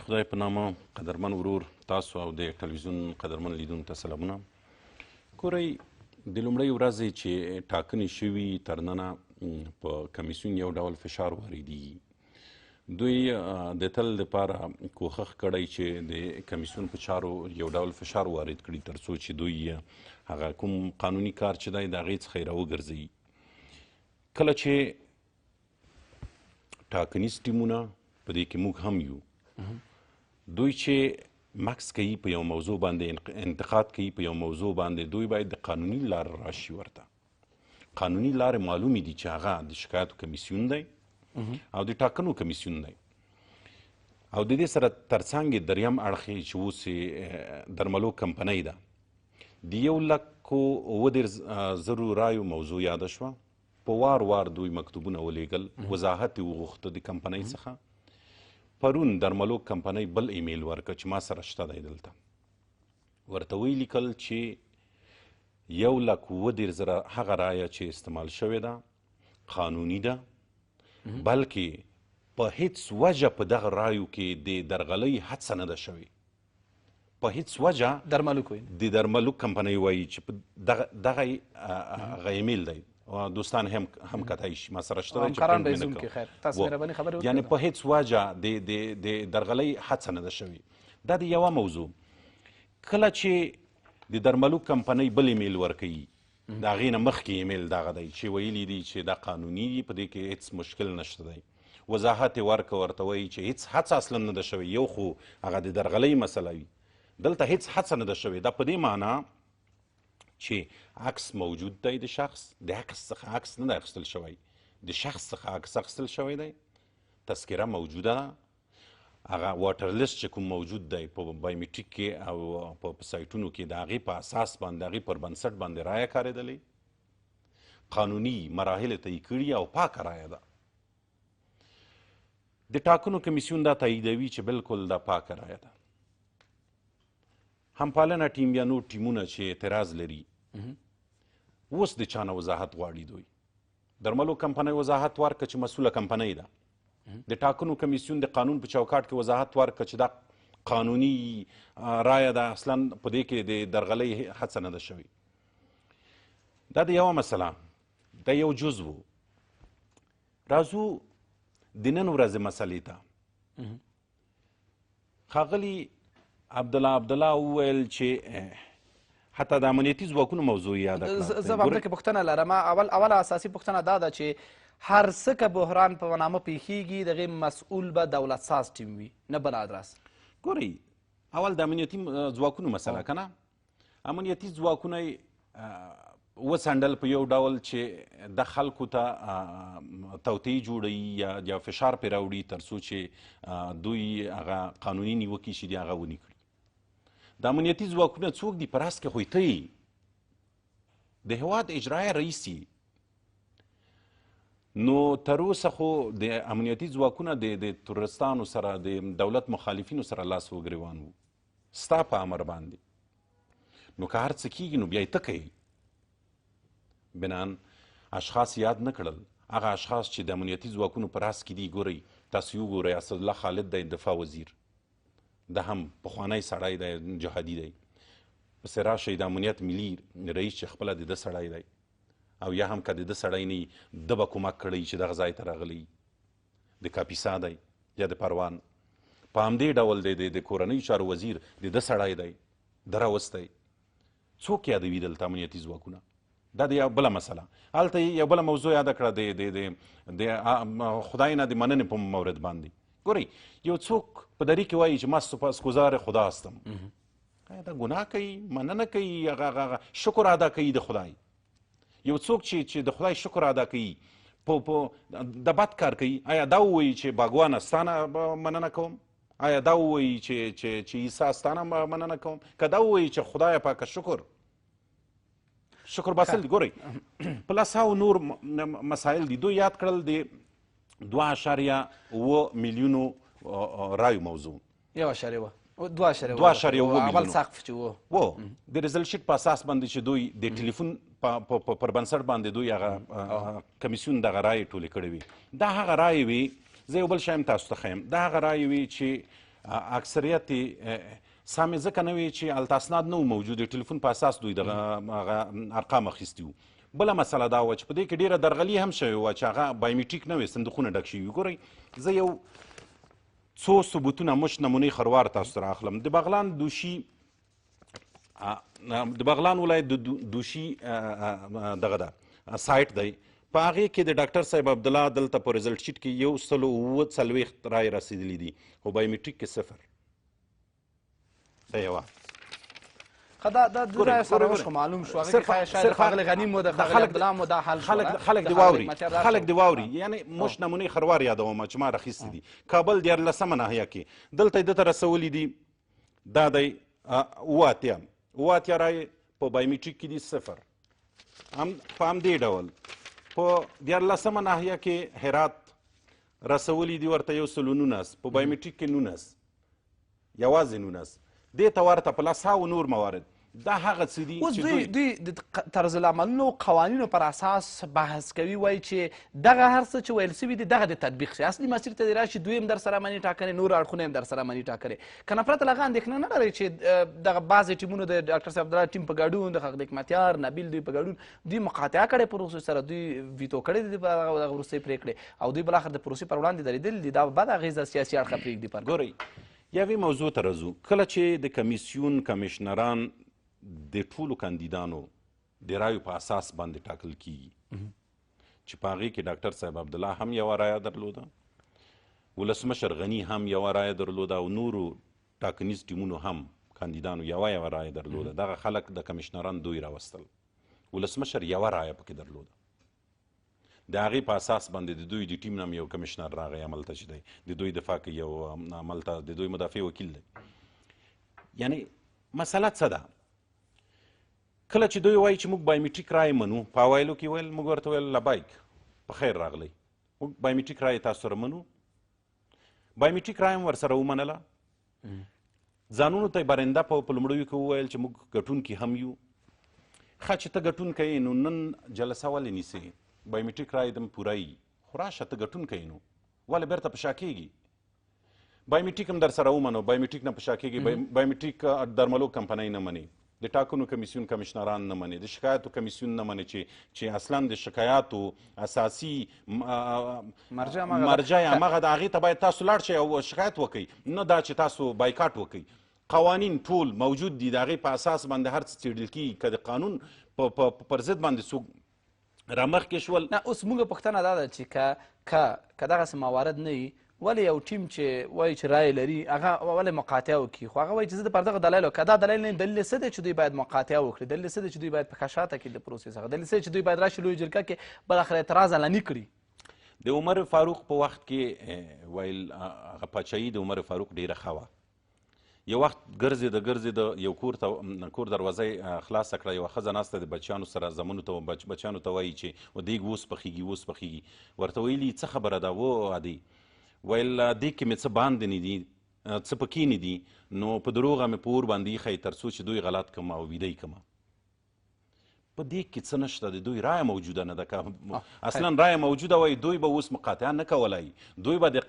خدای په نامه قدرمن ورور تاسو او د ټلویزیون قدرمن لیدونکو ته سلامونه. ګورئ د لومړۍ ورځې چې ټاکنې شوي تر ننه په کمیسیون یو ډول فشار واردېږي. دوی د تل دپاره کوښښ کړی چې د کمیسیون په چارو یو ډول فشار وارد کړي تر څو چې دوی هغه کوم قانوني کار چې دی د هغې څخه یې راوګرځوي. کله چې ټاکنیز ټیمونه په دې کې موږ هم یو، دوی چې مکس کوي په یو موضوع باندې، انتقاد کوي په یو موضوع باندې، دوی باید د قانوني لارې راشي ورته. قانوني لارې معلومې دي چې هغه د شکایتو کمیسیون دی او د ټاکنو کمیسیون دی، او د دې سره ترڅنګ یې دریم اړخ چې اوس درملو کمپنۍ ده، د 1,70,000 رایو موضوع یاده شوه. په وار وار دوی مکتوبونه ولیږل، وضاحت یې وغوښته د کمپنۍ څخه. پرون درملو کمپنۍ بل ایمیل ورکړه چې ما سره شته دی دلته، ورته ویې لیکل چې 1,70,000 هغه رایه چې استعمال شوې ده قانوني ده، بلکې په هیڅ وجه په دغه رایو کې د درغلۍ هڅه نه ده شوې. په هیڅ وجه د درملو کمپنۍ وایي چې په دغه هغه ایمیل دی، دوستان هم کتای شي، ما سره شته دی چې پرنټ مې نه کوم، یعنې په هیڅ وجه د درغلۍ هڅه نه ده شوې. دا د یوه موضوع. کله چې د درملو کمپنۍ بل ایمیل ورکوي، د هغې نه مخکې ایمیل دغه دی چې ویلي دي چې دا قانوني دي، په دې کې هیڅ مشکل نشته دی. وضاحت یې ورکړه، ورته وایي چې هیڅ هڅه اصلا نه ده شوې. یو خو هغه د درغلۍ مسله وي، دلته هیڅ هڅه نه ده شوې. دا په دې معنا چې عکس موجود دی د شخص، د عکس څخه عکس نه دی اخیستل شوی، د شخص څخه عکس اخیستل شوی دی، تذکره موجوده ده، هغه واټر لیست چې کوم موجود دی په بایومیټریک کې او په سایټونو کې د هغې په اساس باندې، د هغې پر بنسټ باندې رایه کارېدلې، قانوني مراحل طی کړي او پاکه رایه ده. د ټاکنو کمیسیون دا تاییدوي چې بالکل دا پاکه رایه ده. همپالنه ټیم یا نور ټیمونه چې اعتراض لري، اوس د چا نه وضاحت غواړي. دوی درملو کمپنۍ وضاحت ورکړه چې مسؤله کمپنۍ ده، د ټاکنو کمیسیون د قانون په چوکاټ کې وضاحت ورکړه چې دا قانوني رایه ده، اصلا په دې کې د درغلۍ هڅه نه ده شوې. دا د یوه مسله، دا یو جز و. راځو د نن ورځې مسلې ته. ښاغلي عبدالله وویل چې حتی د امنیتي ځواکونو موضوع یاده کړه. زه به همدې کې پوښتنه لرم. اوله اساسي پوښتنه دا ده چې هر څه که بحران په نامه پیښیږي، د هغې مسؤول به دولت ساز ټیم وي، نه بل ادرس. ګورئ، اول د امنیتي ځواکونو مسله که نه، امنیتي ځواکونه یې وڅنډل په یو ډول چې د خلکو ته توطیې جوړوي یا فشار پرې راوړي تر څو چې دوی هغه قانوني نیوکې چې دي هغه ونې کړي. د امنیتي ځواکونه څوک دي؟ په راس کې خو ته یې د هېواد اجرایه رئیس یې. نو تر اوسه خو د امنیتي ځواکونه د تورستانو سره، د دولت مخالفینو سره لاس وګریوان وو، ستا په امر باندې. نو که هر څه کېږي نو بیا یې ته کوي. بنان اشخاص یاد نه کړل، هغه اشخاص چې د امنیتي ځواکونو په راس کې دي. ګورئ، تاسو یې وګورئ، اسدالله خالد دی دفاع وزیر، د هم پخوانی سړی دی، جهادي دی. پسې راشئ د امنیت ملي رئیس چې خپله د ده سړی دی، او یا هم که د ده سړی نه ده به کومک کړی چې دغه ځای ته راغلی، د کاپیسا دی یا د پروان. په همدې ډول د کورنیو چارو وزیر د ده سړی دی، ده راوستی. څوک یادوي دلته امنیتي ځواکونه؟ دا د یو بله مسله. هلته یو بله موضوع یاده کړه د خدای نه د مننې په مورد باندې. ګورئ، یو څوک په دری کې وایي چې ما سپاسګزار خدا هستم، دا ګناه کوي، مننه کوي، هغه شکر ادا کوي د خدای. یو څوک چې د خدای شکر ادا کوي په د بد کار کوي، آیا دا ووایي چې باګوانه ستانه مننه کوم؟ آیا دا ووایي چې عیسی ستانه مننه کوم؟ که دا ووایي چې خدای پاکه شکر باسل دی. ګورئ، پلس هاو نور مسایل دي. دوی یاد کړل د 2.7 میلیونو رایو موضوع، 2.7 اول سقف چې و د ریزلټ شیټ په اساس باندې چې دوی د ټلیفون پر بنسټ باندې دوی هغه کمیسیون دغه رایې ټولې کړې وي. دا هغه رایې وي، زه یو بل شی هم تاسو ته ښیم، دا هغه رایې وي چې اکثریت سامې ځکه نه وي چې هلته اسناد نه و موجود د ټلیفون په اساس دوی دغه ارقام اخیستي وو. بله مسله دا وه چې په دې کې ډېره درغلي هم شوې وه چې هغه بایومیټریک نه وي، صندوقونه ډک شوي. ګورئ زه یو څو ثبوتونه مش نمونې خروار تاسو سره اخلم. د بغلان دوشي د بغلان ولایت د دوشي دغه ده سایټ دی، په هغې کې د ډاکټر صاحب عبدالله دلته په ریزلټ شیټ کې 140 رایې رسېدلي دي، خو بایومیټریک کې 0. دا یوه معلوم شو شاید ښاغلی غني مو د ښاغلي عبدالله مو دا حل شوه. خلک دې واوري، یعنی مش نمونې خروار یادوم چې ما راخیستي دي. کابل 14مه ناحیه کې دلته یې دته رسولي دي، دا دی اووه رایې په بایومیټریک کې دي 0. په همدې ډول په 14مه ناحیه کې هرات رسولي دي ورته 119، په بایومیټریک کې 19، یوازې 19. دې ته ورته په 100 نور موارد. دا هغه څه دي چې دوی د طرز العملونو قوانینو پر اساس بحث کوي، وایي چې دغه هر څه چې ویل سوي دي دغه د تطبیق شي. اصلي مسیر ته دې راشي دوی هم در سره مني ټاکنې، نور اړخونه هم در سره مني ټاکنې. که نه پرته له هغه اندېښنه نه لرئ چې دغه بعضې ټیمونو د ډاکټر صاحب عبدالله ټیم په ګډون، د ښاغلي حکمتیار نبیل دوی په ګډون دوی مقاطعه کړې پروسې سره، دوی ویتو کړې دي په دغه وروستۍ پرېکړې، او دوی بالاخره د پروسې پر وړاندې درېدلي دي. دا بد اغېزه سیاسي اړخه پرېږدي. پر ګورئ یوې موضوع ته راځو. کله چې د کمیسیون کمیشنران د ټولو کاندیدانو د رایو په اساس باندې ټاکل کیږي، چې په هغې کې ډاکټر صاحب عبدالله هم یوه رایه درلوده، ولسمشر غني هم یوه رایه درلوده، او نورو ټاکنیز ټیمونو هم کاندیدانو یوه رایه درلوده. دغه خلک د کمیشنران دوی راوستل، ولسمشر یوه رایه پکې درلوده. د هغې په اساس باندې د دوی د ټیم نه یو کمیشنر راغی عملته چې دی د دوی دفاع کوي، یو عملته د دوی مدافع وکیل دی. یعنی مسله څه ده؟ کله چې دوی وایي چې موږ بایومیټریک رایې منو، په اوایلو کې ویل موږ ورته ویل لبیک په خیر راغلی، موږ بایومیټریک رایې تاسو سره منو. بایومیټریک رایې هم ورسره ومنله، ځانونو ته یې برنده په لومړیو کې وویل چې موږ ګټونکي هم یو. ښه چې ته ګټونکی یې نو نن جلسه ولې نیسې؟ بایومیټریک رایې دم پوره یي، خو راشه ته ګټونکی یې نو ولې بیرته په شا کېږي؟ بایومیټریک هم در سره ومنو، بایومیټریک نه په شا کېږي. بایومیټریک درملو کمپنۍ نه مني، د ټاکنو کمیسیون کمیشنران نه مني، د شکایاتو کمیسیون نه مني چې اصلا د شکایاتو اساسي مرجع همغه د هغې ته باید تاسو لاړ شئ او شکایت وکئ، نه دا چې تاسو بایکاټ وکئ. قوانین ټول موجود دي، د هغې په اساس باندې هر څه څېړل کېږي. که د قانون پر ضد باندې څوک رامخکې شول. نه اوس موږ پوښتنه دا ده چې که دغسې موارد نه وي، ولې یو ټیم چې وایي چې رایې لري هغه ولې مقاطعه وکړي؟ خو هغه وایي چې زه د پر دغه دلایلو، که دا دلیل نه وي، دلیل یې څه دی چې دوی باید مقاطعه وکړي؟ دلیل یې څه دی چې دوی باید په خشاته کړي د پروسې څخه؟ دلیل یې څه دی چې دوی باید راشي لویه جرګه کې بالاخره اعتراض علني کړي؟ د عمر فاروق په وخت کې ویل هغه پاچاهي د عمر فاروق ډېره ښه وه. یو وخت ګرځېده یو کور دروازه یې خلاصه کړه، یوه ښځه ناسته د بچیانو سره زمنو ته بچیانو ته وایي چې دیګ اوس پخېږي. ورته ویلي څه خبره ده؟ و عادي ویل دې کې مې څه باندې نه دي، څه پکې نه دي، نو په دروغه مې په اور باندې ایښی تر څو چې دوی غلط کړم او ویده یې کړم. په دې کې څه نشته، د دوی رایه موجوده نه ده. که اصلا رایه موجوده وای دوی به اوس مقاطعه نه کولای، دوی به د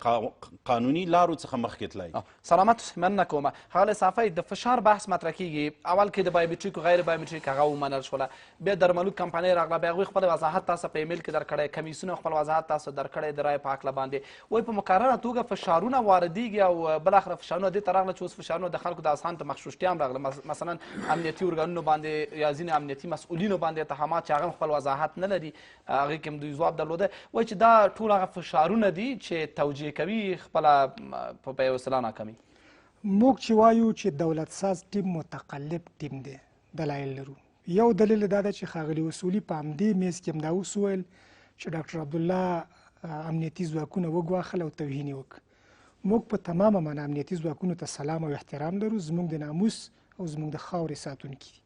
قانوني لارو څخه مخکې تلای. سلامت مننه کوم. ښاغلی صافی د فشار بحث مطرح کېږي. اول کې د بایومیټریک او غیر بایومیټریک هغه ومنل شوله، بیا درملو کمپنۍ راغله، بیا هغوی خپل وضاحت تاسو په ایمیل کې درکړی، کمیسیون خپل وضاحت تاسو درکړی د رایې په هکله باندې. وایي په مکرره توګه فشارونه واردېږي او بالاخره فشارونه دې ته راغله چې اوس فشارونه د خلکو د اذهان ته مخشوشتیا هم راغله، مثلا امنیتي ارګانونو باندې یا ځینې امنیتي مسؤلینو باندې اتهامات هغه خپل وضاحت نه لري، هغې کې هم دوی ځواب درلوده. وایي چې دا ټول هغه فشارونه دي چې توجیه کوي خپله په یو اصطلاح ناکامي. موږ چې وایو چې دولت ساز ټیم متقلب ټیم دی، دلایل لرو. یو دلیل دا ده چې ښاغلي اصولي په همدې میز کې همدا اوس وویل چې ډاکټر عبدالله امنیتي ځواکونه وګواښل او توهین یې وکړ. موږ په تمامه معنا امنیتي ځواکونو ته سلام او احترام لرو، زموږ د ناموس او زموږ د خاورې ساتونکي دي.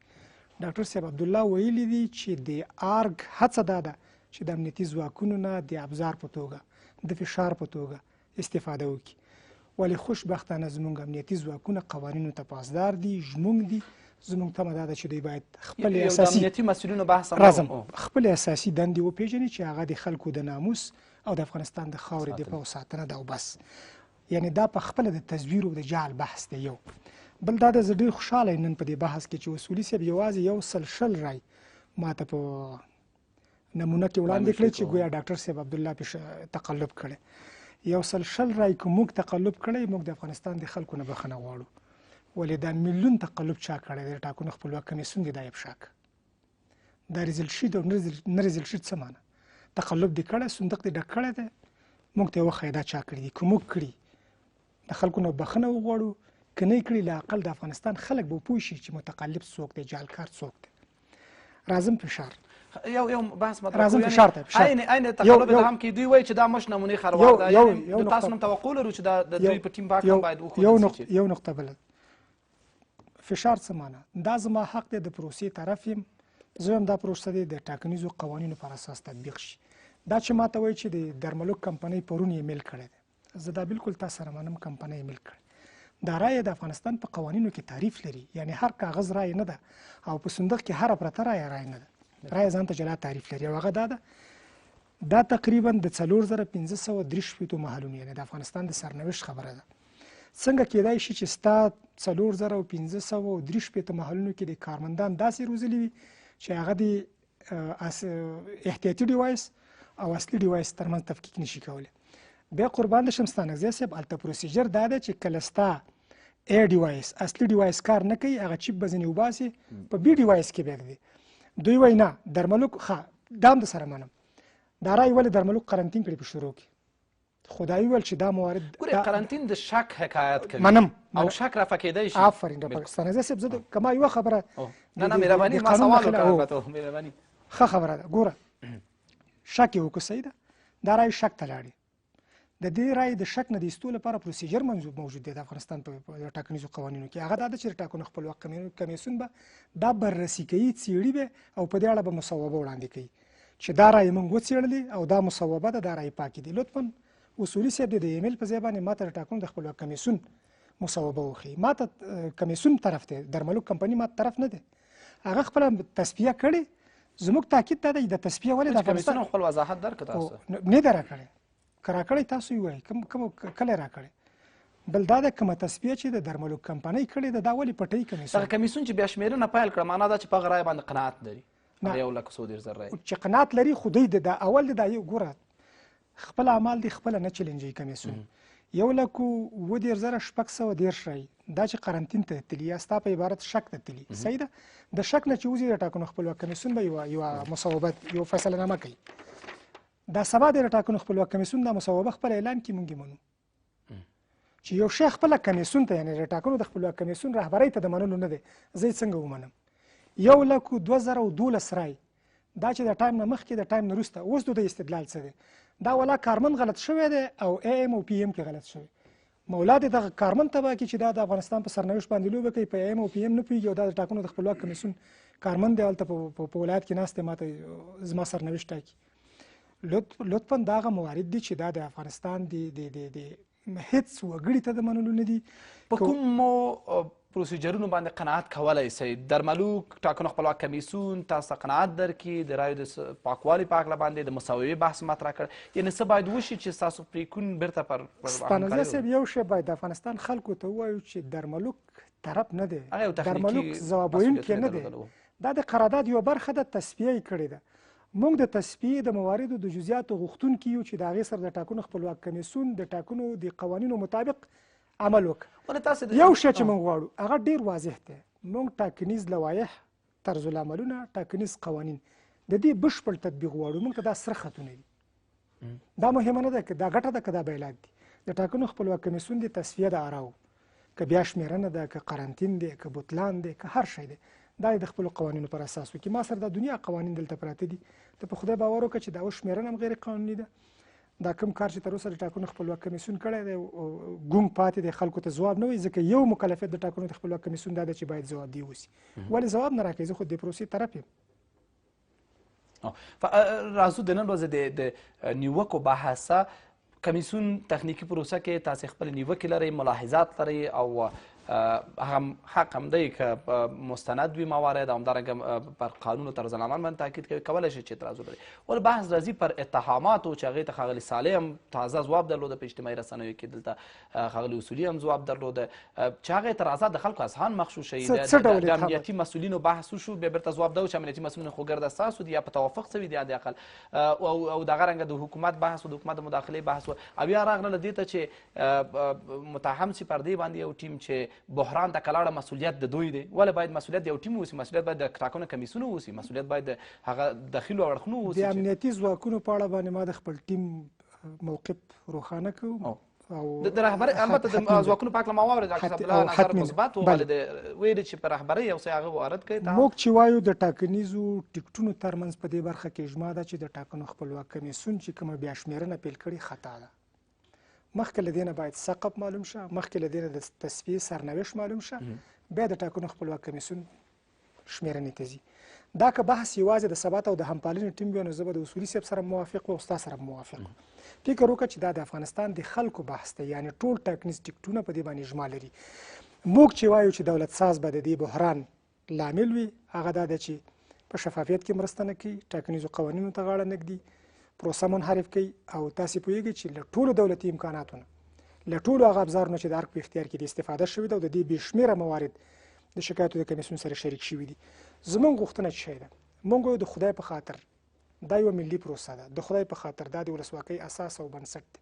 ډاکټر صاحب عبدالله ویلي دي چې د ارګ هڅه دا ده چې د امنیتي ځواکونو نه د ابزار په توګه د فشار په توګه استفاده وکړي، ولې خوشبختانه زموږ امنیتي ځواکونه قوانینو ته پاسدار دي، زموږ دي. زموږ تمه دا ده چې دوی باید خپل اساسي امنیتي مسؤلینو بحث خپل اساسي دندې وپېژني چې هغه د خلکو د ناموس او د افغانستان د خاورې دفاع او ساتنه ده او بس. یعنی دا په خپله د تزویر او د جعل بحث دی. یو بل دا د زه ډېر خوشحاله یم نن په دې بحث کې چې اصولي صاحب یوازې 100 رای ما ته په نمونه کې وړاندې کړی چې ګویا ډاکټر صاحب عبدالله پې تقلب کړی. 100 رای که موږ تقلب کړی، موږ د افغانستان د خلکو نه بخښنه غواړو. ولې دا میلیون تقلب چا کړی دی؟ د ټاکنو خپلواک کمیسیون دی دا یې پشا که دا ریزلټ شیټ او نه ریزلټ شیټ څه معنی؟ تقلب دې کړی، صندوق دې ډک کړی دی، موږ ته یې وښیه دا چا کړي دي. که موږ کړي د خلکو نه بخښنه وغواړو، که نه یې کړي له اقل د افغانستان خلک به وپوه شي چې متقلب څوک دی، جعلکار څوک دی. راځم فشار یو بحث مطرح راځم فشار ته. عین تقلب هم کې دوی وایي چې دا مش نمونې خروار ده. یعنې تاسو هم توقع لرو چې د دوی په ټیم پاک هم باید وښودل شي. یو نقطه بله فشار څه معنی؟ دا زما حق دی، د پروسې طرف یم، زه هم دا پروسه دی د ټاکنیزو قوانینو پر اساس تطبیق شي. دا چې ما ته وایي چې د درملوک کمپنۍ پرون یې میل کړی دی، زه دا بالکل تاسو سره منم، کمپنۍ یې میل کړی. دا رایه د افغانستان په قوانینو کې تعریف لري، یعنی هر کاغذ رایه نه ده او په صندوق کې هره پرته رایه نه ده. رایه ځان ته جلا تعریف لري او هغه دا ده دا تقریبا د 4533 محلونو، یعنی د افغانستان د سرنوشت خبره ده. څنګه کېدای شي چې ستا 4533 محلونو کې د کارمندان داسې روزلي وي چې هغه د احتیاطي ډیوایس او اصلي ډیوایس ترمنځ تفکیک نشي کولی؟ بیا قربان د شم ستانګزی صاحب، هلته پروسیجر دا ده چې کله ستا ای ډیوایس اصلي ډیوایس کار نه کوي، هغه چیپ به ځینې وباسي په بي ډیوایس کې بیا دی. دوی وایي نه درملوک ښه دا هم د سره منم، دا رایې ولې درملوک قرنطین کړي په شروع کې؟ خدایي ویل چې دا موارد ګورې قرنطین د شک حکایت کوي منم او شک رفع کېدی شي. آفرین ستانګزی صاحب، زه که ما یوه خبره نه مهرباني ما سوال وکړه مهرباني ښه خبره ده. ګوره شک یې وکړو، صحیح ده، دا رایې شک ته لاړې. د دې رایې د شک نه د ایستو لپاره پروسیجر موجود دی د افغانستان په ټاکنیزو قوانینو کې. هغه دا ده چې د ټاکنو خپلواک کمیسیون به دا بررسي کوي، څېړي به او په دې اړه به مصوبه وړاندې کوي چې دا رایې موږ وڅېړلې او دا مصوبه ده، دا رایې پاکې دي. لطفا اصولي صاحب د ایمیل په ځای باندې ما ته د ټاکنو د خپلواک کمیسیون مصوبه وښیي. ما ته کمیسیون طرف دی، درملوک کمپنۍ ما طرف نه دی، هغه خپله تصفیه کړې. زموږ تاکید دا دی د تصفیه ولې د کمیسیون خپل وضاحت درکړه تاسو نه ده راکړې، که راکړی تاسو یې وایئ کله یې راکړې. بل دا ده کومه تصفیه چې د درملوک کمپنۍ کړې ده دا ولې پټوي کمیسیون؟ دغه کمیسیون چې بیا شمېرنه پیل کړه معنا دا چې په هغه رایه باندې قناعت لري، 1,130,000 رایې چې قناعت لري. خو دوی د اول د دا یو ګوره خپل اعمال دي خپله نه چلنجوي کمیسیون. 1,30,613 رایې دا چې قرنطین ته تلي یا ستا په عبارت شک ته تلي، صحیح ده، د شک نه چې وځي د ټاکنو خپلواک کمیسیون به یوه مصوبه یو فیصله نامه کوي. دا سبا د ټاکنو خپلواک کمیسیون دا مصوبه خپل اعلان کړي، موږ یې منو چې یو شی خپله کمیسیون ته یعنې د ټاکنو د خپلواک کمیسیون رهبرۍ ته د منلو نه دی. زه یې څنګه ومنم؟ 1,02,012 رایې دا چې د ټایم نه مخکې د ټایم نه وروسته، اوس د استدلال څه دی؟ دا ولا کارمند غلط شوی دی او اے ایم او پی ایم کې غلط شوی. مولا دې دغه کارمند تباه کړي چې دا د افغانستان په سرنوشت باندې لوبه کوي، په اے ایم او پی ایم نه پوهېږي او دا د ټاکنو د خپلواک کمیسیون کارمند دی، هلته په ولایت کې ناست دی، ما ته زما سرنوشت ټاکي. لطفا دا هغه موارد دي چې دا د افغانستان د هیڅ وګړي ته د منلو نه دي. په کومو پروسیجرونو باندې قناعت کولی شئ؟ درملوک ټاکنو خپلواک کمیسیون تاسو ته قناعت درکړي، د رایو د پاکوالي په هکله باندې د مساوي بحث مطرح کړ، یعنې څه باید وشي چې ستاسو پرېکون بیرته پر ستانګزی صاحب یو شی باید د افغانستان خلکو ته ووایو چې درملوک طرف نه دی، درملوک ځواب ویونکی نه دی، دا د قرارداد یوه برخه ده، تصفیه یې کړې ده. موږ د تصفیې د مواردو د جزئیاتو غوښتونکي یو چې د هغې سره د ټاکنو خپلواک کمیسیون د ټاکنو د قوانینو مطابق عمل وکړي. یو شی چې موږ غواړو هغه ډېر واضح دی، موږ ټاکنیز لوایح، طرزالعملونه، ټاکنیز قوانین د دې بشپړ تطبیق غواړو. موږ ته دا سره خطونه دي، دا مهمه نه ده که دا ګټه ده که دا بیلات دي. د ټاکنو خپلواک کمیسیون د تصفیه د اراو که بیا شمېرنه ده که قرنطین دی که بوتلان دی که هر شی دی، دا د خپلو قوانینو پر اساس وکړي. ما سره د دنیا قوانین دلته پراته دي، ته په خدای باور وکړه چې دا اوس شمېرنه هم غیر قانوني ده. دا کوم کار چې تر اوسه د ټاکنو خپلواک کمیسیون کړی دی ګونګ پاتې دی، خلکو ته ځواب نه وایي، ځکه یو مکلفیت د ټاکنو د خپلواک کمیسیون دا ده چې باید ځواب دی اوسي. ولې ځواب نه راکوي؟ زه خو د پروسې طرف یم. راځو د نن ورځې د نیوکو بحثه. کمیسیون تخنیکي پروسه کې تاسې خپل نیوکې لرئ، ملاحظات لرئ او هغه حق هم دی که مستند وي موارد او همدارنګه پر قانون او طرز العمل باندې تاکید کوي کولی شي چې اعتراض ولري. ول بحث راځي پر اتهاماتو چې هغې ته ښاغلي صالح هم تازه ځواب درلوده په اجتماعي رسنیو کې، دلته ښاغلي اصولي هم ځواب درلوده چې هغه اعتراضات د خلکو اذهان مخشوش شي. د امنیتي مسؤلینو بحث وشو، بیا بیرته ځواب ده چې امنیتي مسؤلین خو ګرده ستاسو دي یا په توافق شوي دي حد اقل، او دغه رنګه د حکومت بحث و د حکومت د مداخلې بحث و، او بیا راغله دې ته چې متهم سي پر دې باندې یو ټیم چې بحران ته کلاړه مسؤلیت د دوی دی. ولې باید مسؤلیت د یو ټیم اوسي؟ مسؤلیت باید د ټاکنو کمیسیونو اوسي، مسؤلیت باید د هغه داخلو اړخونو اوسي. د امنیتي ځواکونو په اړه باندې ما د خپل ټیم موقف روښانه کوم او د رهبرۍ البته د ځواکونو په هکله ما واورېد ډاکټر صاحب الله نظر مثبت وویل ویلې چې په رهبرۍ یو څه هغه وارد کوي. موږ چې وایو د ټاکنیزو ټکټونو ترمنځ په دې برخه کې اجماع ده چې د ټاکنو خپلواک کمیسیون چې کومه بیا شمېرنه پیل کړې خطا ده. مخکې له دې نه باید ثقب معلوم شه، مخکې له دې نه د تصفیې سرنوشت معلوم شه، بیا د ټاکنو خپلواک کمیسیون شمېرنې ته ځي. دا که بحث یوازې د ثبات او د همپالنې ټیم وي نو زه به د اصولي صاحب سره موافق او ستا سره موافق وم. فکر وکړه چې دا د افغانستان د خلکو بحث دی، یعنې ټول ټاکنیز ټکټونه په دې باندې اجماع لري. موږ چې وایو چې دولت ساز به د دې بحران لامل وي هغه دا ده چې په شفافیت کې مرسته نه کوي، ټاکنیزو قوانینو ته غاړه نه ږدي، پروسه منحرف کوي، او تاسې پوهیږئ چې له ټولو دولتي امکاناتو نه، له ټولو هغه ابزارونو چې د ارګ په اختیار کې د استفاده شوي ده او د دې بې شمېره موارد د شکایتو د کمیسیون سره شریک شوي دي. زموږ غوښتنه چې شی ده، موږ وایو د خدای په خاطر دا یوه ملي پروسه ده، د خدای په خاطر دا د ولسواکۍ اساس او بنسټ دی.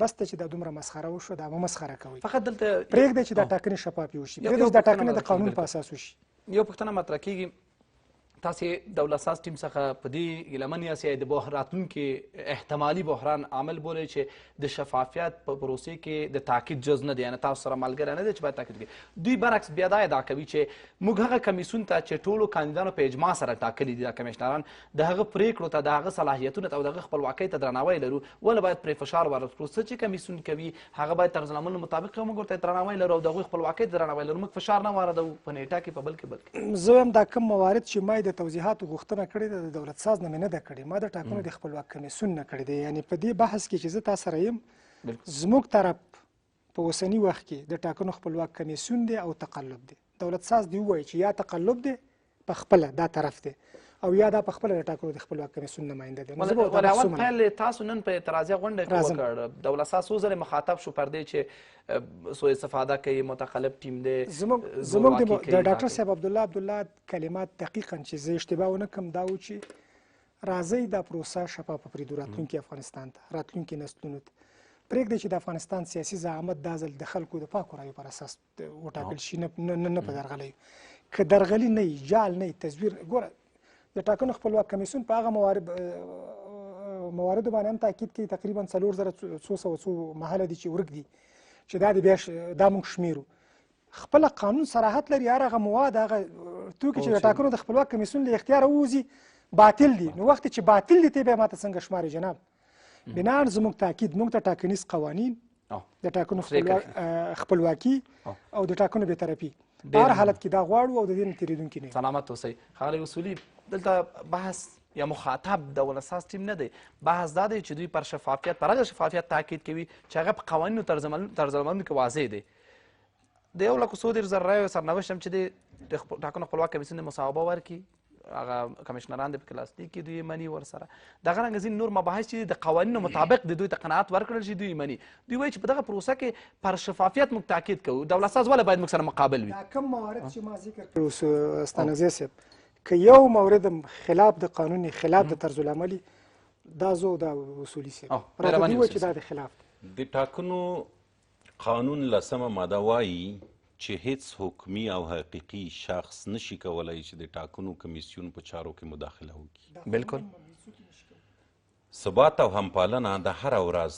بس ته چې دا دومره مسخره وشوه دا مه مسخره کوئ. فقط دلته پرېږدئ چې دا ټاکنې شفافې وشي، پرېږدئ چې دا ټاکنې د قانون په اساس وشي. یو پوښتنه مطرح کېږي، تاسې دولت ساز ټیم څخه په دې ګیلمن یاست د راتلونکي احتمالي بحران عامل بولئ چې د شفافیت په پروسې کې د تاکید جز نه دی، یعنې تاسو سره ملګری نه دی چې باید تاکید کړي. دوی برعکس بیا دا ادعا کوي چې موږ هغه کمیسیون ته چې ټولو کاندیدانو په اجماع سره ټاکلي دي دا کمیشنران، د هغه پرېکړو ته، د هغه صلاحیتونو ته او د هغه خپلواکۍ ته درناوی لرو، ولې باید پرې فشار وارد کړو؟ څه چې کمیسیون کوي هغه باید طرز العمل مطابق موږ ورته درناوی لرو او د هغوی خپلواکۍ ته درناوی لرو، موږ فشار نه واردوو په نیټه کې په بل کې. زه وایم دا کوم موارد چې ما یې د توضیحاتو غوښتنه کړې ده د دولت ساز نه مې نه ده کړې، ما د ټاکنو د خپلواک کمیسیون نه کړې ده. یعنې په دې بحث کې چې زه تا سره یم، زموږ طرف په اوسني وخت کې د ټاکنو خپلواک کمیسیون دی او تقلب دی. دولت ساز دی ووایي چې یا تقلب دی په خپله دا طرف دی او یا دا په خپله د ټاکنو د خپلواک کمیسیون نماینده دی. ولې اول پیل تاسو نن په اعتراضیه غونډه کې وکړ، دولت ساز څو ځلې مخاطب شو پر دې چې سوء استفاده کوي، متقلب ټیم دی. زموږ د ډاکټر صاحب عبدالله کلمات دقیقا چې زه اشتباه ونه کړم دا و چې راځئ دا پروسه شفافه پرېږدو راتلونکي افغانستان ته، راتلونکي نسلونو ته. پرېږدئ چې د افغانستان سیاسي زعامت دا ځل د خلکو د پاکو رایو پر اساس وټاکل شي، نه په درغلیو. که درغلي نه وي، جعل نه وي، تزویر. ګوره د ټاکنو خپلواک کمیسیون په هغه مواردو باندې هم تاکید کوي، تقریبا 4,400 محله دي چې ورک دي، چې دا بیا دا موږ شمېرو. خپله قانون صراحت لري، هر هغه مواد، هغه توکي چې د ټاکنو د خپلواک کمیسیون له اختیاره ووځي باطل دي. نو وخت چې باطل دي ته بیا ماته څنګه شماري جناب؟ بناء زموږ تاکید، موږ ته ټاکنیز قوانین، د ټاکنو خپلواکي او د ټاکنو بېطرفي په هر حالت کې دا غواړو او د دې نه تېرېدونکي نه. سلامت اوسئ. ښاغلی اصولي، دلته بحث یا مخاطب دولت ساز ټیم نه دی، بحث دا دی چې دوی پر شفافیت، پر هغه شفافیت تاکید کوي چې هغه په قوانینو طرز عملونو کې واضح دی. د 1,130,000 رایو سرنوشت هم چې دی د ټاکنو خپلواک کمیسیون مصوبه ورکړي، هغه کمیشنران د په کلاسلیک کې دوی مني ورسره. دغه رنګه ځینې نور مباحث چې د قوانینو مطابق د دوی ته قناعت ورکړل شي دوی مني. دوی وایي چې په دغه پروسه کې پر شفافیت موږ تاکید کوو. دولت ساز ولې باید موږ سره مقابل وي؟ دا کوم موارد چې ما ذکر کړو استانزی صاحب، که یو مورد خلاف د قانون، خلاف د طرز العملي، دا زه دا اصولي صاحب راته دوی وایي چې دا د خلاف د ټاکنو قانون 10مه ماده وایي چې هیڅ حکومي او حقیقي شخص نشي کولای چې د ټاکنو کمیسیون په چارو کې مداخله وکړي. بالکل. ثبات او همپالنه د هره ورځ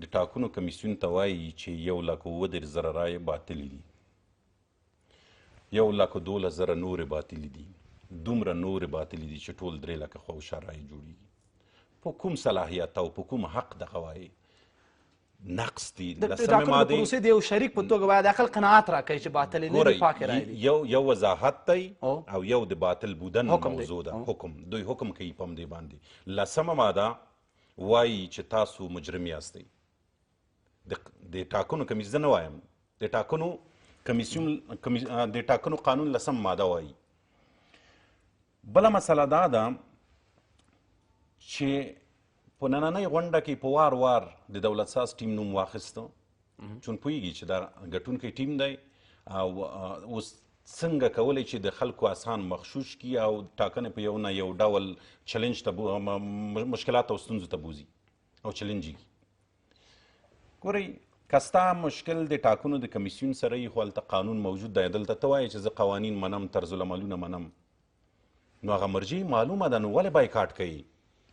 د ټاکنو کمیسیون ته وایي چې 1,32,000 رایې باطلې دي، 1,12,000 نورې باطلې دي، دومره نورې باطلې دي چې ټول 3 لکه خواوشا رایې جوړېږي. په کوم صلاحیت او په کوم حق دغه وایي؟ نقص دي. د ټاکنو د پروسې د یو شریک په توګه باید عقل قناعت راکوي چې باطلې نه دي، پاکې رایې دي. یو وضاحت دی او یو د باطل بودن موضوع ده. حکم دوی حکم کوي په همدې باندې. 10مه ماده وایي چې تاسو مجرم یاستئ. د ټاکنو کمیسیون، زه نه وایم، د ټاکنو کمیسیون د ټاکنو قانون 10 ماده وایي. بله مسله دا ده چې په نننۍ غونډه کې په وار وار د دولت ساز ټیم نوم واخیسته، چون پوهېږي چې دا ګټونکی ټیم دی او اوس څنګه کولی چې د خلکو اذهان مغشوش کي او ټاکنې په یو نه یو ډول چلنج ته مشکلات او ستونزو ته بوځي او چلنجېږي. ګورئ که ستا مشکل د ټاکنو د کمیسیون سره یي خو هلته قانون موجود دی. دلته ته وایې چې زه قوانین منم، طرزالعملونه منم، نو هغه مرجع معلومه ده، نو ولې بایکاټ کوي؟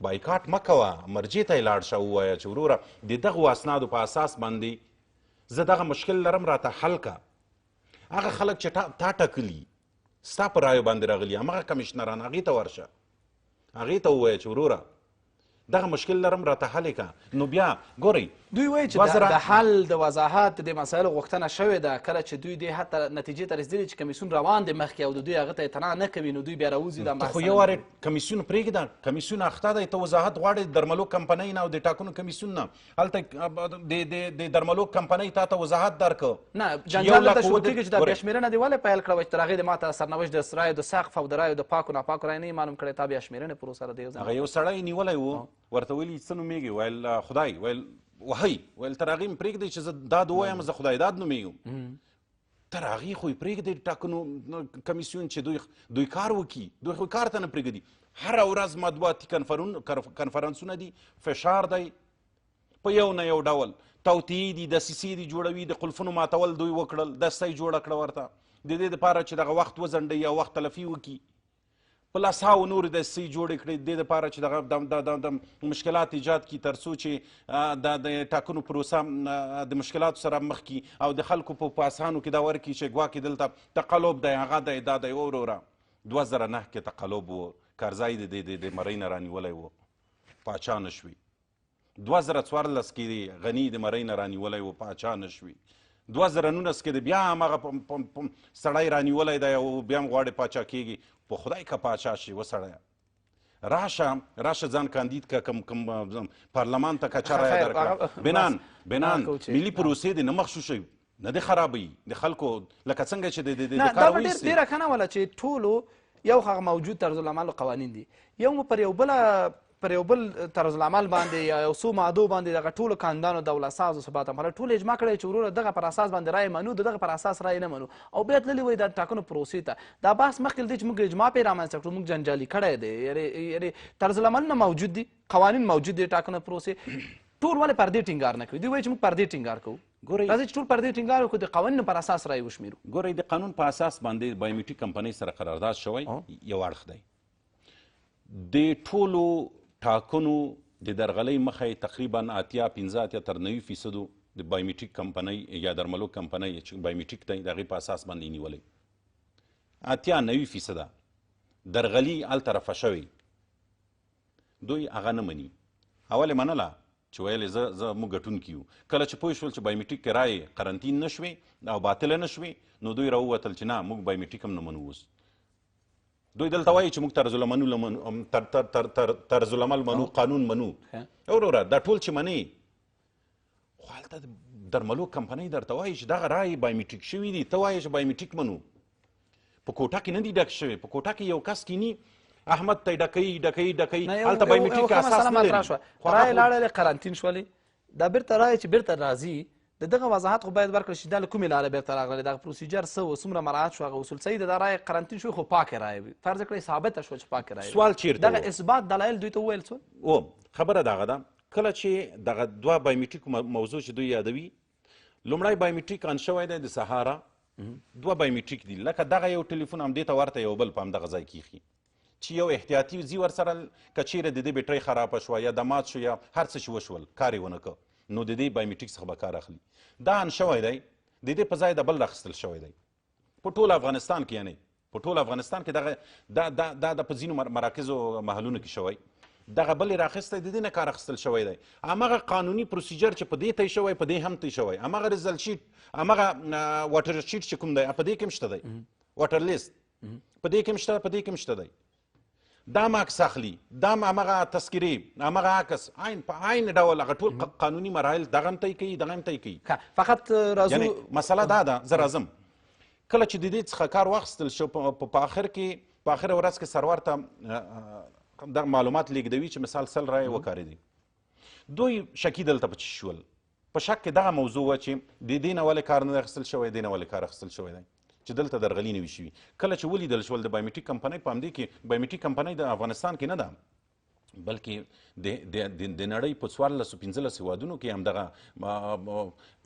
بایکاټ مه کوه، مرجع ته یې لاړ شه، ووایه چې وروره د دغو اسنادو په اساس باندې زه دغه مشکل لرم، راته حل که. هغه خلک چې تا ټاکلي ستا په رایو باندې راغلي، همغه کمیشنران، هغې ته ورشه، هغې ته ووایه چې وروره دغه مشکل لرم، راته حل یې که. نو بیا ګورئ دوی وایي چې د حل د وضاحت د مسایلو غوښتنه شوې ده، کله چې دوی دې حتی نتیجې ته رسېدلي چې کمیسیون روان دی مخکې او د دوی هغه ته اعتنا نه کوي، نو دوی بیا راوځي دا خو یو وارې کمیسیون پرېږده، کمیسیون اخته دی، ته وضاحت غواړې د درملو کمپنۍ نه او د ټاکنو کمیسیون نه. هلته د درملو کمپنۍ تا ته وضاحت درکړه. نه جنجال دلته شروع کېږي چې دا بیا شمېرنه دې ولې پیل کړه چې تر هغې د ما ته سرنوشت د رایو د سقف او د رایو د پاکو ناپاکو رایو نه یې معلوم کړی، تا بیا شمېرنې پروسه ده. هغه یو سړی نیولی و، ورته ویلي څه نومېږي؟ ویل خدای، ویل وهی، ویل تر هغې مې پرېږدئ چې زه داد ووایم، زه خدای داد نومېږم. تر هغې خو یې پرېږدئ ټاکنو کمیسیون چې دوی کار وکړي، دوی خو کار ته نه پرېږدي. هره ورځ مطبوعاتي کنفرانسونه دي، فشار دی په یو نه یو ډول، توطیې دي، دسیسې دي جوړوي، د قلفونو ماتول دوی وکړل، دسته یې جوړه کړه ورته د دې دپاره چې دغه وخت وځنډوي او وخت تلفي وکړي. په لسهاو نورې دسیسې جوړې کړې د دې دپاره چې دغه د مشکلات ایجاد کړي، تر څو چې د ټاکنو پروسه د مشکلاتو سره مخ کړي او د خلکو په اسهانو کې دا ورکړي چې ګواکې دلته تقلب دی، هغه دی، دا دی. وروره 2009 کې تقلب و، کارزای د مرۍ نه رانیولی و، پاچا نه شوي. 2014 کې غني د مرۍ نه رانیولی و، پاچا نه شوي. 2019 کې د بیا همغه سړی رانیولی دی او بیا هم غواړي پاچا کېږي. په خدای که پاچا شي وسړیه، راشه ځان کاندید که کم پارلمان ته که چا رایه درکړه. بنان ملي پروسې دې نه مخشوشوي، نه دې خرابوي د خلکو، لکه څنګه چې د کار وایستې. ډېره ښه نه وله چې ټولو یو هغه موجود طرزالعملو قوانین دي، یو مو پر یو بل طرزالعمل باندې یا یو څو مادو باندې دغه ټولو کاندانو دولت سازو ثبات عمله ټول اجماع کړی چې وروره دغه پر اساس باندې رایې منو، دغه پر اساس رایې نه منو، او بیا تللي وایي د ټاکنو پروسې ته. دا بحث مخکې دی چې موږ اجماع پرې رامنځته کړو، موږ جنجالي کړی دی، یعنې طرزالعملونه موجود دي، قوانین موجود دي، ټاکنو پروسې. ټول ولې پردې ټینګار نه کوي؟ دوی وایي چې موږ پردې ټینګار کوو. راځئ چې ټول پردې ټینګار وکړو، د قوانینو پر اساس رایې وشمېرو. ګورئ د قانون په اساس باندې بایومیټریک کمپنۍ سره قرارداد شوی یو اړخ دی. د ټولو ټاکنو د درغلۍ مخه یې تقریبا 85 تر 90% د بایومیټریک کمپنۍ یا درملو کمپنۍ چې بایومیټریک دی د هغې په اساس باندې نیولی. 80-90% درغلي هلته رفع شوې، دوی هغه نه مني. اول یې منله چې ویل زه موږ ګټونکي یو. کله چې پوه شول چې بایومیټریک کې رایې قرنطین نه شوې او باطله نه شوې، نو دوی راووتل چې نه موږ بایومیټریک هم نه منو. اوس دوی دلته وایي چې موږ طرزالعمل منو، قانون منو. وروره دا ټول چې منې، خو هلته درملو کمپنۍ درته وایي چې دغه رایې بایومیټریک شوي دي، ته وایې چې بایومیټریک منو. په کوټه کې نه دي ډک شوي، په کوټه کې یو کس کینی احمد ته ډکوي هلته بایومیټریک اساس نه لري. رایې لاړلې قرنطین شولې، دا بیرته رایې چې بیرته راځي د دغه وضاحت خو باید ورکړل شي دا له کومې لارې بیرته راغلی، دغه پروسیجر څه و، څومره مراعات شو، هغه اصول صحیح ده. دا رایې قرنطین شوې خو پاکې رایې وي، فرض کړئ ثابته شوه چې پاکې رایې. سوال چیرته دغه اثبات دلایل دوی ته وویل څه؟ خبره دغه ده، کله چې دغه دوه بایومیټریک موضوع چې دوی یادوي، لومړی بایومیټریک ان شوی دی د سهارا، دوه بایومیټریک دي، لکه دغه یو ټلیفون همدې ته ورته یو بل په همدغه ځای کې ایښي چې یو احتیاطي ځي ورسره، که چیرې د دې بیټرۍ خرابه شوه یا د مات شو یا هر څه چې وشول کار یې ونه کړ، نو د دې بایومیټریک څخه به کار اخلي. دا ان شوی دی، د دې په ځای د بل راخیستل شوی دی په ټول افغانستان کې، یعنې په ټول افغانستان کې دغه دا په ځینو مراکزو محلونو کې شوی، دغه بل یې راخیستی، د دې نه کار اخیستل شوی دی. همغه قانوني پروسیجر چې په دې تی شوی په دې هم تی شوی، همغه ریزلټ شیټ، همغه واټر شیټ چې کوم دی په دې کې هم شته دی، واټر لیست په دې کې هم شته، په دې کې هم شته دی. دا ماکس اخلي، دا همغه تذکرې، همغه عکس، په عین ډول هغه ټول قانوني مراحل دغه هم طی کوي، دغه هم طی کوي. فقط راځو مسله دا ده، زه راځم کله چې د دې څخه کار واخیستل شو په آخر ورځ کې سرور ته دغه معلومات لیږدوي چې مثال 100 رایې وکارېدي. دوی شکي دلته په څه شول؟ په شک کې دغه موضوع وه چې د دې نه ولې کار نه دی اخیستل شوی، دې نه ولې کار اخیستل شوی دی چې دلته درغلي نه وي شوي. کله چې ولیدل شول د بایومیټریک کمپنۍ په همدې کې بایومیټریک کمپنۍ د افغانستان کې نه ده بلکې د نړۍ په 1415 هیوادونو کې همدغه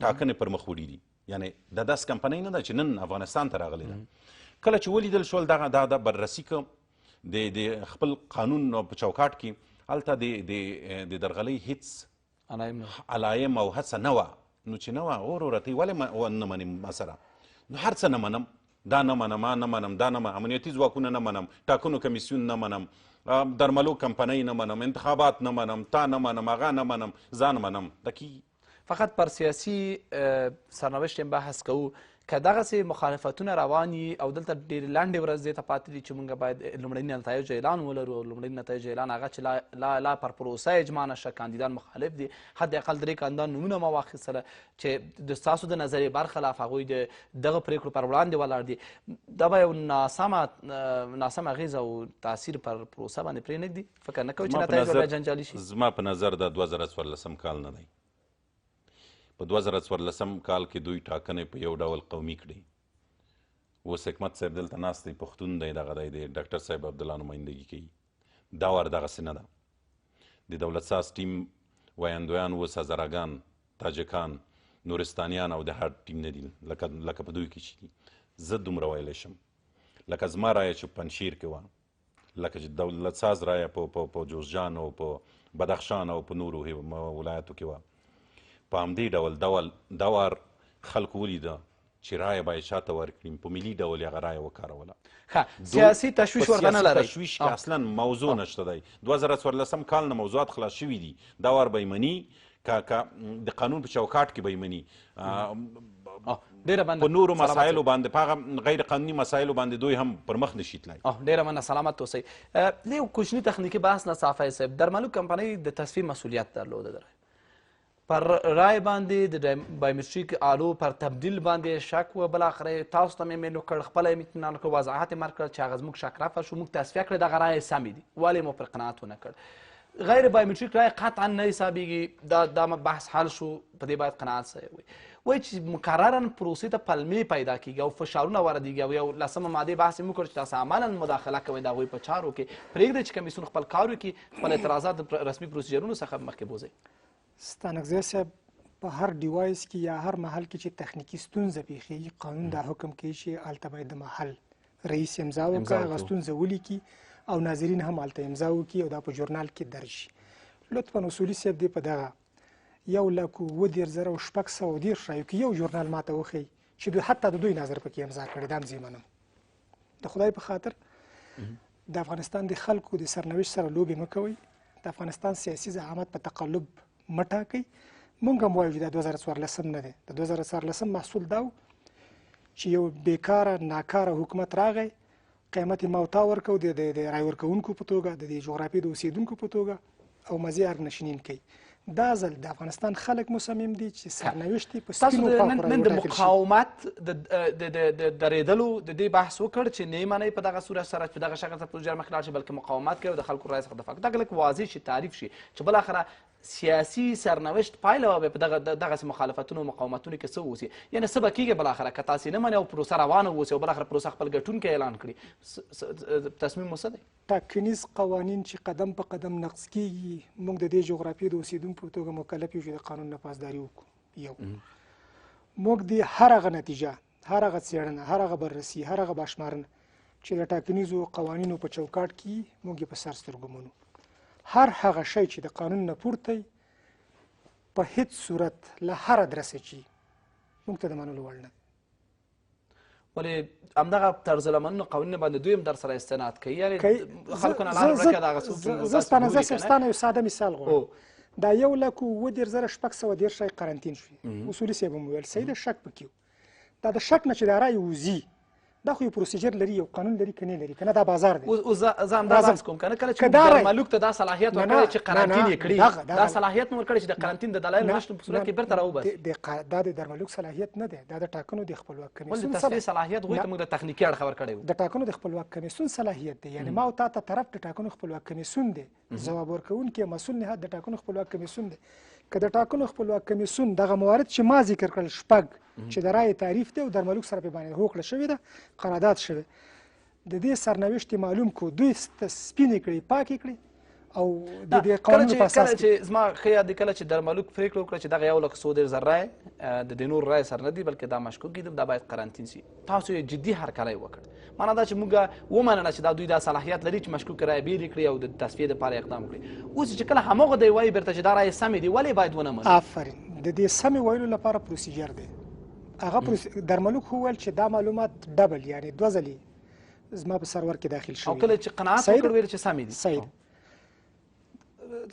ټاکنې پر مخ وړي دي. یعنې د داسې کمپنۍ نه ده چې نن افغانستان ته راغلې ده. کله چې ولیدل شول دا بررسي که د خپل قانون په چوکاټ کې هلته د درغلۍ هیڅ علایم او هڅه نه وه. نو چې نه وه وروره ته ولې نه منې ما سره؟ نو هر څه نه منم، دا نه منم، نه منم، دا نه منم، امنیتي ځواکونه نه منم، ټاکنو کمیسیون نه منم، درملو کمپنۍ نه منم، انتخابات نه منم، تا نه منم، هغه نه منم، ځان منم. فقط پر سیاسي سرنوشت بحث کوو که دغسې مخالفتونه روان وي او دلته ډېرې لنډې ورځې ته پاتې دي چې موږ باید لومړني نتایج اعلان ولرو او لومړني نتایج اعلان هغه چې لا پر پروسه اجماع نشه، کاندیدان مخالف دي، حداقل 3 کاندیدان نومونه ما واخیستله چې د ستاسو د نظریې برخلاف هغوی د دغه پرېکړو پر وړاندې ولاړ دي. دا به یو ناسم اغېز او تاثیر پر پروسه باندې پرېنږدي؟ فکر نه کوئ چې نتایج به جنجالي شي؟ زما په نظر د 2014 کال نه دی. په 2014 کال کې دوی ټاکنې په یو ډول قومي کړي. اوس حکمت صاحب دلته ناست دی، پښتون دی، دغه دی، د ډاکټر صاحب عبدالله نمایندګي کوي. دا وار دغسې نه ده. د دولت ساز ټیم ویاندویان اوس هزاراګان، تاجکان، نورستانیان او د هر ټیم نه دي لکه په دوی کې چې دي. زه دومره ویلی شم لکه زما رایه چې پنشیر کې وه، لکه چې دولت ساز رایه په جوزجان او په بدخشان او په نورو ولایاتو کې وه. په همدې ډول دا وار خلکو ولیده چې رایه باید چاته ورکړي، په ملي ډول یې هغه رایه وکاروله. سیاسي تشویش ورته نه لرئ؟ تشویش کې اصلا موضوع نشته دی. 2014 کال نه موضوعات خلاص شوي دي. دا وار به یې مني که د قانون په چوکاټ کې به یې مني. په نورو مسایلو باندې په هغه غیر قانوني مسایلو باندې دوی هم پر مخ نشي تللی. ډېره مننه، سلامت اوسئ. یو کوچني تخنیکي بحث نه صافی صاحب، درملو کمپنۍ د تصفیې مسؤلیت درلوده پر رای باندې د بایومیټریک آلو پر تبدیل باندې شک و، بالاخره تاسو ته مې ایمیل وکړ، خپله یې اطمینان وکړ، وضاحت یې ورکړ چې هغه زموږ شک رفع شو، موږ تصفیه کړې دغه رایې سمې دي، ولې مو پر قناعت ونه کړ؟ غیر بایومیټریک رای قطعا نه حسابېږي. دا بحث حل شو، په دې باید قناعت سره وایي چې مکررا پروسې ته پلمې پیدا کېږي او فشارونه واردېږي او یو 10مه مادې بحث یې وکړ چې تاسو عملا مداخله کوئ د هغوی په چارو کې. پرېږدئ چې کمیسیون خپل کار وکړي، خپل اعتراضات د رسمي پروسیجرونو څخه مخکې بوځئ. ستانکزی صاحب، په هر ډیوایس کې یا هر محل کې چې تخنیکي ستونزه پیښیږي، قانون دا حکم کوي چې هلته باید د محل رئیس امضا وکړي، هغه ستونزه ولیکي او ناظرین هم هلته امضا وکړي او دا په ژورنال کې درج شي. لطفا اصولي صاحب دې په دغه 1,17,610 رایو کې یو ژورنال ماته وښیي چې دوی حتی د دوی نظر پکې امضا کړی. دا هم زه منم. د خدای په خاطر د افغانستان د خلکو د سرنوشت سره لوبې مه کوئ. د افغانستان سیاسي زعامت په تقلب مه ټاکئ. مونږ هم وایو چې دا 2014 نه دی. د 2014 محصول دا و چې یو بیکاره ناکاره حکومت راغی، قیمت یې موتا ورکړو د رای ورکوونکو په توګه، د جغرافیې د اوسېدونکو په توګه او مزې ارګنشینین کوي. دا ځل د افغانستان خلک مصمم دي چې سرنوشت یې په سپینو پاکو رایو نن د مقاومت د درېدلو د دې بحث وکړ چې نه یې منئ په دغه صورت سره په دغه شکل سره پروسیجر مخکې لاړ شي، بلکې مقاومت کوي او د خلکو رایې څخه دفاع کوي. دغه لږ واضح شي، تعریف شي چې بالاخره سیاسي سرنوشت پایله به په دغسې مخالفتونو او مقاومتونو کې څه اوسي، یعنې څه به کېږي بالاخره که تاسې نه منئ او پروسه روانه واوسي او بالاخره پروسه خپل ګټونکی اعلان کړي، تصمیم مو څه دی؟ ټاکنیز قوانین چې قدم په قدم نقض کېږي، موږ د دې جغرافیې د اوسېدونکو په توګه مکلف یو چې د قانون نه پاسداري وکړو. یو موږ د هر هغه نتیجه، هر هغه څېړنه، هر هغه بررسي، هر هغه باشمارنه چې د ټاکنیزو قوانینو په چوکاټ کې موږ یې په سر سترګو منو. هر هغه شی چې د قانون نه پورته په هیڅ صورت له هر ادرسه چې موږ ته د منلو وړ نه دی. ولې همدغه طرز العملونو قوانینو باندې دوی هم در سره استناد کوي؟ یعنې خلکو نه لاره ورکه دغه څوک زه ستانه یو ساده مثال غواړم. دا 1,17,610 رای قرنطین شوي. اصولي صاحب هم وویل صحیح ده، شک پکې و. دا د شک نه چې دا رای وځي، دا خو یو پروسیجر لري یو قانون لري که نه لري که نه دا بازار دی اوس زه همدا بحث کوم که نه کله چې موږ درملوک ته دا صلاحیت ورکړی چې قرنطین یې کړي دا صلاحیت مو ورکړی چې د قرنطین د دلایلو نشتون په صورت کې بیرته راوباسي دا د درملوک صلاحیت نه دی دا د ټاکنو د خپلواک کمیسیون ولې تصفیې صلاحیت هغوی ته موږ د تخنیکي اړخه ورکړی و د ټاکنو د خپلواک کمیسیون صلاحیت دی یعنې ما او تا ته طرف د ټاکنو خپلواک کمیسیون دی ځواب ورکوونکی مسؤل نهاد د ټاکنو خپلواک کمیسیون دی که د ټاکنو خپلواک کمیسیون دغه موارد چې ما ذکر کړل شپږ چې د رایې تعریف دی او درملوک سره پرې باندې هوکړه شوې ده قرارداد شوی د دې سرنوشت معلوم کو دوی سپینې کړي پاکې کړي او د دې قانون په اساس کله چې زما ښه یاد دی کله چې درملوک پرېکړه وکړه چې دغه 1,100,000 رایې د دې نور رایې سره نه دي بلکې دا مشکوک دي دا باید قرنطین شي تاسو یې جدي هرکلی وکړ معنا دا چې موږ ومنله چې دا دوی دا صلاحیت لري چې مشکوک رایې بېلې کړي او د تصفیې دپاره اقدام کړي اوس چې کله هماغه دی وایي بیرته چې دا رایې سمې دي ولې باید ونه منو آفرین د دې سمې ویلو لپاره پروسیجر دی هغه درملوک خو ویل چې دا معلومات ډبل یعنې دوه ځلې زما په سرور کې داخل شوي او کله چې قناعت وکړ ویل چې سمې دي صحیح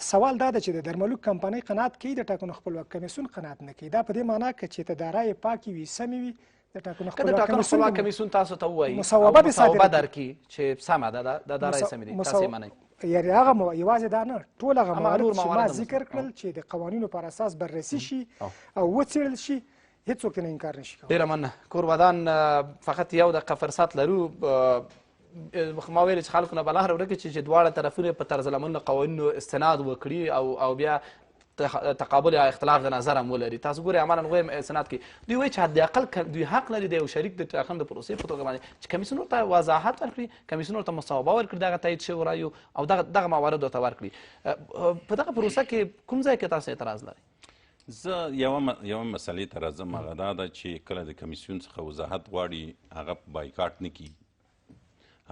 سوال دا ده چې د درملوک کمپنۍ قناعت کوي د ټاکنو خپلواک کمیسیون قناعت نه کوي دا په دې معنا که چې ته دا رایې پاکې وي سمې وي د ټاکنو خپلواک کمیسیون تاسو ته ووایي مصوبه درکړي چې سمه ده دا رایې سمې دي تاسو یې منئ یعنې هغه یوازې دا نه ټول هغه موارد چې ما ذکر کړل چې د قوانینو پر اساس بررسي شي او وڅېړل شي هېڅوک ترې انکار نشي کولی ډېره مننه کوربدان فقط یو دقیقه فرصت لرو ما ویل چې خلکو نه به لاره ورکړي چې دواړه طرفونه په طرز العمل قوانینو استناد وکړي او بیا تقابل یا اختلاف د نظر هم ولري تاسو ګورئ عملا وایم استناد کوي دوی وایي چې حداقل دوی حق لري د یو شریک د ټاکنو د پروسې په توګه باندې چې کمیسیون ورته وضاحت ورکړي کمیسیون ورته مصوبه ورکړي دغه تایید شوي رایو او دغه موارد ورته ورکړي په دغه پروسه کې کوم ځای کې تاسو اعتراض لرئ زه یوه مسلې ته راځم هغه دا ده چې کله د کمیسیون څخه وضاحت غواړي هغه بایکاټ نه کیږي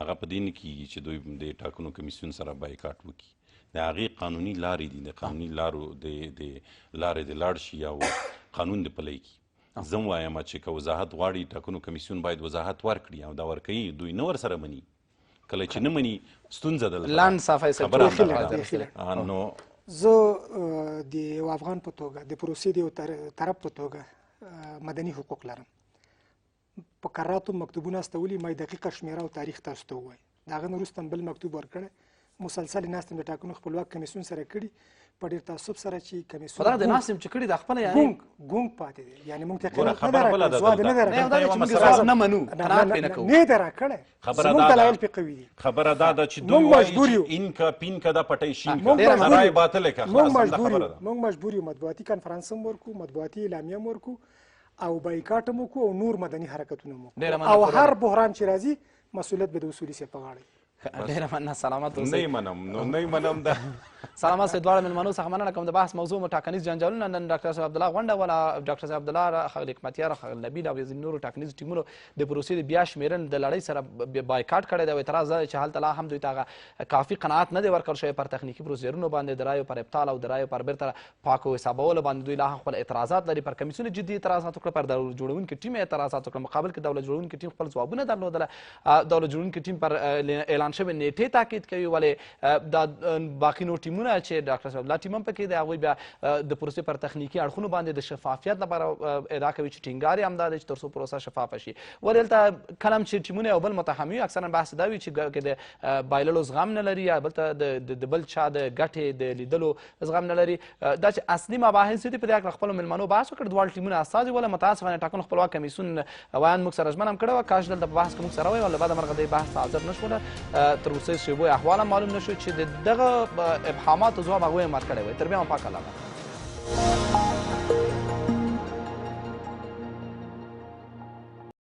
هغه په دې نه کیږي چې دوی د ټاکنو کمیسیون سره بایکاټ وکړي د هغې قانوني لارې دي د قانوني لارو د لارې د لاړ شي او قانون د پلی کړي زه وایم چې که وضاحت غواړي ټاکنو کمیسیون باید وضاحت ورکړي او دا ورکوي دوی نه ورسره مني کله چې نه مني ستونزه ده لاند صفای نو زه د یو افغان په توګه د پروسې د یو طرف په توګه مدني حقوق لرم په قراتو مکتوبونه استولي ما دقیقه شمیره او تاریخ تاسو ته ووایي د هغه نه وروسته بل مکتوب ورکړی مسلسل ناست د ټاکنو خپلواک کمیسیون سره کړي په ډېر تعصب سره چې کمیسیون خو دا د ناست چې کړي د خپله یعنې ګونګ پاتې دی یعنې موږ ته نه ده راکړی زموږ دلایل پرې قوي دي خبره دا ده چې دوی وایي چې اینکه پینکه دا پټی شینکه رایې باطله که موږ مجبور یو مطبوعاتي کنفرانس هم ورکو مطبوعاتي اعلامیه هم ورکو او بایکاټ هم وکړو او نور مدني حرکتونه هم وکړو او هر بحران چې راځي مسؤلیت به د اصولي صاحب په غاړه ډېره مننه سلامت اوسئ نه منم نو نه منم ده سلامت صاحب دواړه مېلمنو څخه مننه کوم د بحث موضوع مو ټاکنیز جنجالونه نن ډاکټر صاحب عبدالله غونډه ولا ډاکټر صاحب عبدالله ښاغلي حکمتیار ښاغلي نبیل او ځینې نورو ټاکنیزو ټیمونو د پروسې د بیا شمېرن د لړۍ سره بایکاټ کړی دی او اعتراض دا دی چې هلته لا هم دوی ته هغه کافي قناعت نه دی ورکړل شوی پر تخنیکي پروسیجرونو باندې د رایو پر ابطال او د رایو پر بیرته پاکو حسابولو باندې دوی لا هم خپل اعتراضات لري پر کمیسیون جدي اعتراضات وکړه پر دولت جوړونکي ټیم اعتراضات وکړه مقابل کې دولت جوړونکي ټیم خپل ځوابونه درلودله دولت جوړونکي ټیم پر اعلان شوې نیټې تاکید کوي ولې دا باقي نور ټیمونه چې ډاکټر صاحب الله ټیم هم پکې دی هغوی بیا د پروسې پر تخنیکي اړخونو باندې د شفافیت لپاره ادعا کوي چې ټینګار یې همدا دی چې تر څو پروسه شفافه شي ولې دلته کله هم چې ټیمونه یو بل متهم وي اکثرا بحث دا وي چې د بایللو زغم نه لري یا بل ته د بل چا د ګټې د لیدلو زغم نه لري دا چې اصلي مباحث دي په دې هکله خپلو مېلمنو بحث وکړ دواړه ټیمونه استازي وله متاسفانه ټاکنو خپلواک کمیسیون ویان موږ سره ژمنه هم کړې وه کاش دلته په بحث کې موږ سره وی له بعده مرغه دې بحث ته حاضر نه شوله تر اوسه شیبو احوال هم معلوم نه شو چې د دغه ابهاماتو ځواب هغوی یې مات کړی وی تر بیا هم پاک الله